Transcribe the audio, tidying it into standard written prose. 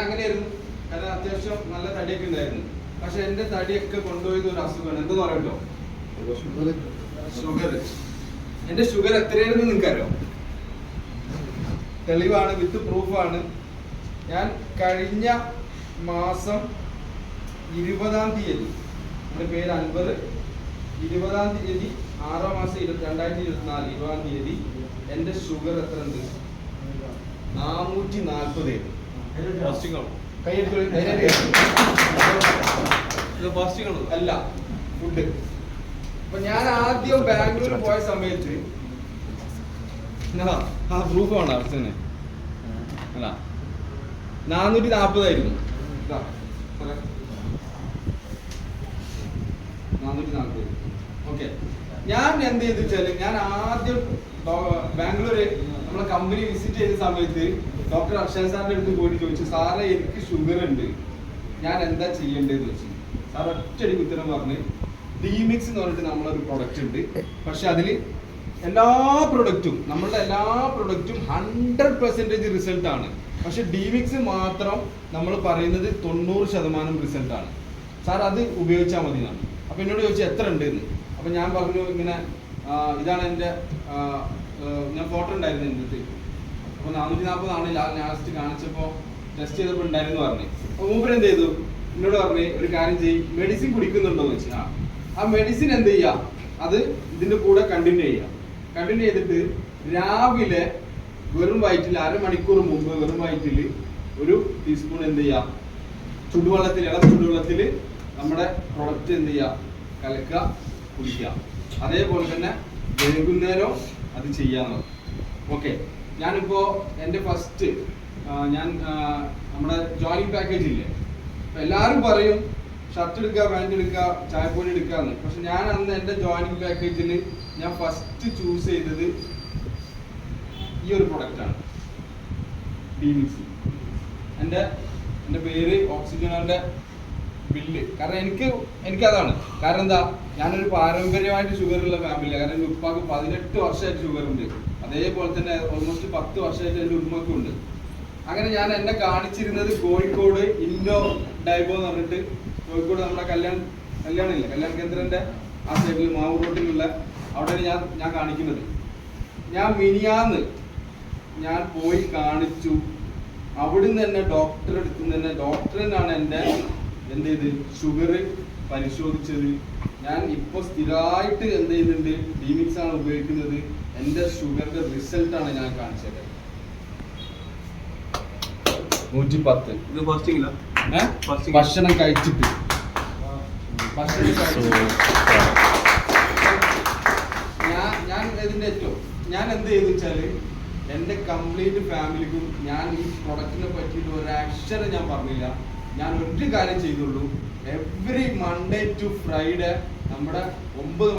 അങ്ങനെയായിരുന്നു. കാരണം അത്യാവശ്യം നല്ല തടിയൊക്കെ ഉണ്ടായിരുന്നു. പക്ഷെ എന്റെ തടിയൊക്കെ കൊണ്ടുപോയത് ഒരു അസുഖമാണ്. എന്തെന്ന് പറയട്ടോ, ഷുഗർ. എന്റെ ഷുഗർ എത്രയായിരുന്നു നിങ്ങൾക്കറിയോ? തെളിവാണ്, വിത്ത് പ്രൂഫാണ്. ഞാൻ കഴിഞ്ഞ മാസം 20-ാം തീയതി, എൻ്റെ പേര് അൻവർ, 20-ാം തീയതി 6-ാം മാസം 2024 20-ാം തീയതി എൻ്റെ ഷുഗർ എത്ര ഉണ്ട്? 440. അല്ല, ഫുഡ്. അപ്പൊ ഞാൻ ആദ്യം ബാംഗ്ലൂർ പോയ സമയത്ത് പ്രൂഫ് വേണ്ട അവസ്ഥനെ അല്ല 440 ആയിരുന്നു. 440. ഓക്കെ, ഞാൻ എന്ത് ചെയ്തു വെച്ചാല്, ഞാൻ ആദ്യം ബാംഗ്ലൂര് നമ്മളെ കമ്പനി വിസിറ്റ് ചെയ്ത സമയത്ത് ഡോക്ടർ അർഷാദ് സാറിന്റെ അടുത്ത് പോയിട്ട് ചോദിച്ചു, സാറേ എനിക്ക് ഷുഗർ ഉണ്ട്, ഞാൻ എന്താ ചെയ്യേണ്ടതെന്ന് വെച്ചു. സാർ ഒറ്റയടിക്ക് ഉത്തരം പറഞ്ഞ്, ഡിമിക്സ് എന്ന് പറഞ്ഞിട്ട് നമ്മളൊരു പ്രൊഡക്റ്റ് ഉണ്ട്, പക്ഷെ അതിൽ എല്ലാ പ്രൊഡക്റ്റും, നമ്മളുടെ എല്ലാ പ്രൊഡക്റ്റും 100% റിസൾട്ട് ആണ്. പക്ഷെ ഡിമിക്സ് മാത്രം നമ്മൾ പറയുന്നത് 90% റിസൾട്ട് ആണ്. സാർ അത് ഉപയോഗിച്ചാൽ മതി എന്നാണ്. അപ്പൊ എന്നോട് ചോദിച്ചു എത്ര ഉണ്ട് എന്ന്. അപ്പൊ ഞാൻ പറഞ്ഞു ഇങ്ങനെ ഇതാണ് എൻ്റെ, ഞാൻ ഫോട്ടോ ഉണ്ടായിരുന്നു എൻ്റെ അടുത്ത്. അപ്പൊ 440 ആണ് ലാസ്റ്റ് കാണിച്ചപ്പോൾ ടെസ്റ്റ് ചെയ്തപ്പോൾ ഉണ്ടായിരുന്നു പറഞ്ഞു. അപ്പൊ മൂപ്പര് എന്ത് ചെയ്തു, എന്നോട് പറഞ്ഞ് ഒരു കാര്യം ചെയ്യും, മെഡിസിൻ കുടിക്കുന്നുണ്ടോ എന്ന് വെച്ചാൽ ആ മെഡിസിൻ എന്ത് ചെയ്യുക, അത് ഇതിന്റെ കൂടെ കണ്ടിന്യൂ ചെയ്യുക. കണ്ടിന്യൂ ചെയ്തിട്ട് രാവിലെ വെറും വയറ്റിൽ 1/2 മണിക്കൂർ മുമ്പ് വെറും വയറ്റിൽ 1 ടീസ്പൂൺ എന്ത് ചെയ്യുക, ചുടുവെള്ളത്തിൽ, ഇളം ചുടുവെള്ളത്തിൽ നമ്മുടെ പ്രൊഡക്റ്റ് എന്ത് ചെയ്യുക, കലക്കുക, കുടിക്കുക. അതേപോലെ തന്നെ വൈകുന്നേരം അത് ചെയ്യാന്ന്. ഓക്കെ, ഞാനിപ്പോ എൻ്റെ ഫസ്റ്റ് ഞാൻ നമ്മുടെ ജോയിനിങ് പാക്കേജ് ഇല്ലേ, എല്ലാവരും പറയും ഷർട്ട് എടുക്കുക, പാൻറ് എടുക്കുക, ചായപ്പൊടി എടുക്കാന്ന്. പക്ഷെ ഞാൻ അന്ന് എൻ്റെ ജോയിനിങ് പാക്കേജിൽ ഞാൻ ഫസ്റ്റ് ചൂസ് ചെയ്തത് ഈ ഒരു പ്രൊഡക്റ്റാണ്, ഡിമിക്സ്. എൻ്റെ പേര് ഓക്സിജനോന്റെ ബില്ല്. കാരണം എനിക്കതാണ്. കാരണം എന്താ, ഞാനൊരു പാരമ്പര്യമായിട്ട് ഷുഗറുള്ള ഫാമിലി. കാരണം എൻ്റെ ഉപ്പാക്ക് 18 വർഷമായിട്ട് ഷുഗർ ഉണ്ട്. അതേപോലെ തന്നെ ഓൾമോസ്റ്റ് 10 വർഷമായിട്ട് എൻ്റെ ഉമ്മക്കും ഉണ്ട്. അങ്ങനെ ഞാൻ എന്നെ കാണിച്ചിരുന്നത് കോഴിക്കോട് ഇൻഡോ ഡൈബോ എന്ന് പറഞ്ഞിട്ട്, കോഴിക്കോട് നമ്മുടെ കല്യാണില്ലേ, കല്യാൺ കേന്ദ്രന്റെ ആ സൈഡിൽ മാവൂർ റോട്ടിലുള്ള അവിടെയാണ് ഞാൻ കാണിക്കുന്നത്. ഞാൻ മിനിയാന്ന് ഞാൻ പോയി കാണിച്ചു. അവിടുന്ന് തന്നെ ഡോക്ടറെ അടുത്ത് തന്നെ, ഡോക്ടറിനാണ് എൻ്റെ എന്ത് ചെയ്ത് ഷുഗർ പരിശോധിച്ചത്. ഞാൻ ഇപ്പോൾ സ്ഥിരമായിട്ട് എന്ത് ചെയ്യുന്നുണ്ട്, ഡിമിക്സ് ആണ് ഉപയോഗിക്കുന്നത്. എൻ്റെ ഷുഗറിന്റെ റിസൾട്ടാണ് ഞാൻ കാണിച്ചത്. 110. ഭക്ഷണം കഴിച്ചിട്ട് ഞാൻ എന്ത് ചെയ്തു വെച്ചാല്, എൻ്റെ കംപ്ലീറ്റ് ഫാമിലിക്കും ഞാൻ ഈ പ്രൊഡക്റ്റിനെ പറ്റിയിട്ട് ഒരു അക്ഷരം ഞാൻ പറഞ്ഞില്ല. ഞാൻ ഒരു കാര്യം ചെയ്തുള്ളൂ, എവറി മൺഡേ ടു ഫ്രൈഡേ നമ്മുടെ 9